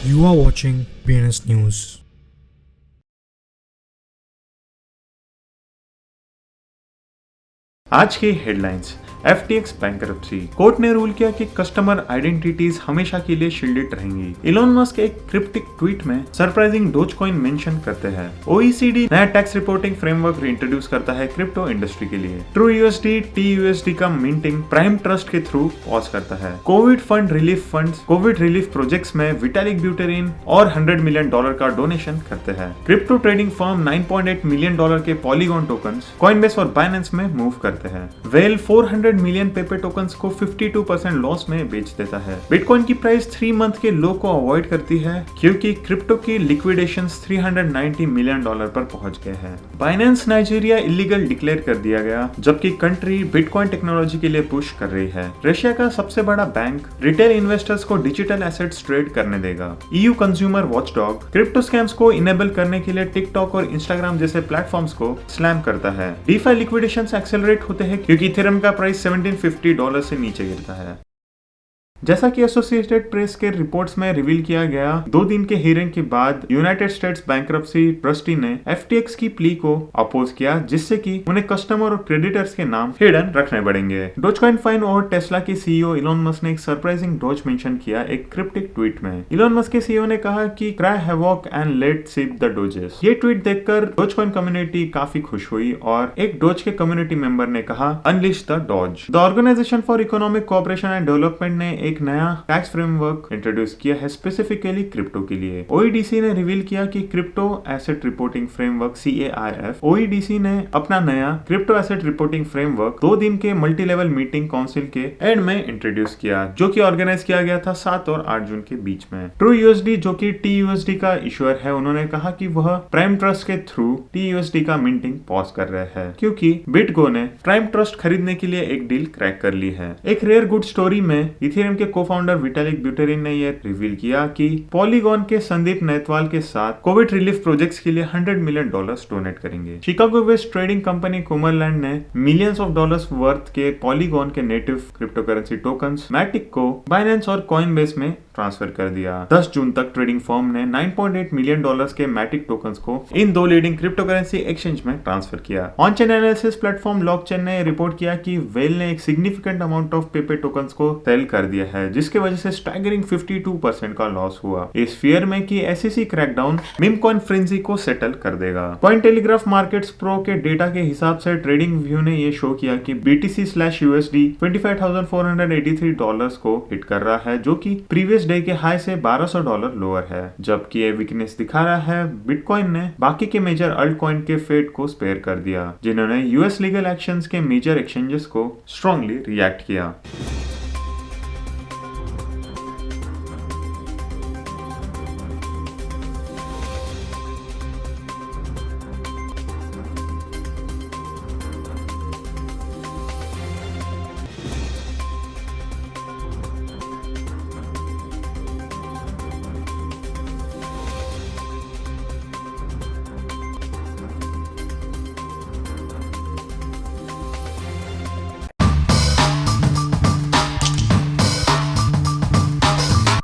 You are watching BNS News. आज की headlines. FTX bankruptcy. Court ने रूल किया कि कस्टमर आइडेंटिटीज हमेशा के लिए शील्डेड रहेंगी। इलोन मस्क एक क्रिप्टिक ट्वीट में सरप्राइजिंग डोजकॉइन मेंशन करते हैं। OECD नया टैक्स रिपोर्टिंग फ्रेमवर्क इंट्रोड्यूस करता है क्रिप्टो इंडस्ट्री के लिए। TrueUSD TUSD का मिंटिंग प्राइम ट्रस्ट के थ्रू पॉज करता है। कोविड रिलीफ प्रोजेक्ट्स में विटालिक ब्यूटेरिन और $100 मिलियन का डोनेशन करते हैं। क्रिप्टो ट्रेडिंग फर्म $9.8 मिलियन के पॉलीगॉन टोकन्स कॉइनबेस और बाइनेंस में मूव करते हैं। वेल 400 मिलियन पेपर टोकन्स को 52% लॉस में बेच देता है। बिटकॉइन की प्राइस 3 मंथ के लो को अवॉइड करती है क्योंकि क्रिप्टो की लिक्विडेशंस $390 मिलियन पर पहुंच गए हैं। बाइनेंस नाइजीरिया इलीगल डिक्लेयर कर दिया गया, जबकि कंट्री बिटकॉइन टेक्नोलॉजी के लिए पुश कर रही है। रशिया का सबसे बड़ा बैंक रिटेल इन्वेस्टर्स को डिजिटल एसेट्स ट्रेड करने देगा। EU consumer watchdog crypto scams को इनेबल करने के लिए टिकटॉक और इंस्टाग्राम जैसे प्लेटफॉर्म्स को स्लैम करता है। डीफाई लिक्विडेशंस एक्सेलरेट होते हैं क्योंकि इथेरियम का प्राइस $1750 से नीचे गिरता है। जैसा कि एसोसिएटेड प्रेस के रिपोर्ट्स में रिवील किया गया, 2 दिन के हियरिंग के बाद यूनाइटेड स्टेट्स बैंकरप्सी ट्रस्टी ने FTX की प्ली को अपोज किया, जिससे कि उन्हें कस्टमर और क्रेडिटर्स के नाम हिडन रखने पड़ेंगे। डोजकॉइन फाइन और टेस्ला के CEO इलोन मस्क ने एक सरप्राइजिंग डोज मेंशन किया एक क्रिप्टिक ट्वीट में। इलोन मस्क के CEO ने कहा कि cry havoc and let slip the doges. ये ट्वीट देखकर डोजकॉइन कम्युनिटी काफी खुश हुई और एक डोज के कम्युनिटी मेंबर ने कहा, unleash the Doge. The Organisation for Economic Cooperation and Development ने एक नया टैक्स फ्रेमवर्क इंट्रोड्यूस किया है स्पेसिफिकली क्रिप्टो के लिए। OECD ने रिवील किया कि crypto asset reporting framework CAIF OECD ने अपना नया क्रिप्टो एसेट रिपोर्टिंग फ्रेमवर्क 2 दिन के मल्टी लेवल मीटिंग काउंसिल के एंड में इंट्रोड्यूस किया, जो कि ऑर्गेनाइज किया गया था 7 और 8 जून के बीच में। TrueUSD जो कि TUSD का इश्यूअर है, उन्होंने कहा कि वह प्राइम ट्रस्ट के थ्रू TUSD का मिंटिंग पॉज कर रहे हैं क्योंकि बिटगो ने प्राइम ट्रस्ट खरीदने के लिए एक डील क्रैक कर ली है। एक रेयर गुड स्टोरी में इथेरियम के को-फाउंडर विटालिक ब्यूटेरिन ने यह रिवील किया कि पॉलीगॉन के संदीप नैतवाल के साथ कोविड रिलीफ प्रोजेक्ट्स के लिए $100 मिलियन डोनेट करेंगे। Chicago based trading company Cumberland ने मिलियंस ऑफ डॉलर्स वर्थ के पॉलीगॉन के native crypto currency tokens MATIC को बाइनेंस और कॉइनबेस में ट्रांसफर कर दिया। 10 जून तक ट्रेडिंग फर्म ने $9.8 मिलियन के मैटिक टोकन्स को इन 2 लीडिंग क्रिप्टो करेंसी एक्सचेंज में ट्रांसफर किया। On chain analysis platform blockchain ने रिपोर्ट किया कि वेल ने एक significant amount of paper tokens को सेल कर दिया है, जिसके वजह से स्टैगरिंग 52% का लॉस हुआ। इस फियर में कि SEC crackdown meme coin frenzy को सेटल कर देगा। कॉइन टेलीग्राफ मार्केट्स प्रो के डेटा के हिसाब से ट्रेडिंग व्यू ने यह शो किया कि BTC/USD $25,483 को हिट कर रहा है, जो कि प्रीवियस डे के हाई से $1,200 लोअर है। जबकि ये वीकनेस दिखा रहा है, बिटकॉइन ने बाकी के मेजर अल्ट कॉइन के फेट को स्पेयर कर दिया, जिन्होंने US लीगल एक्शंस के मेजर एक्सचेंजेस को स्ट्रांगली रिएक्ट किया।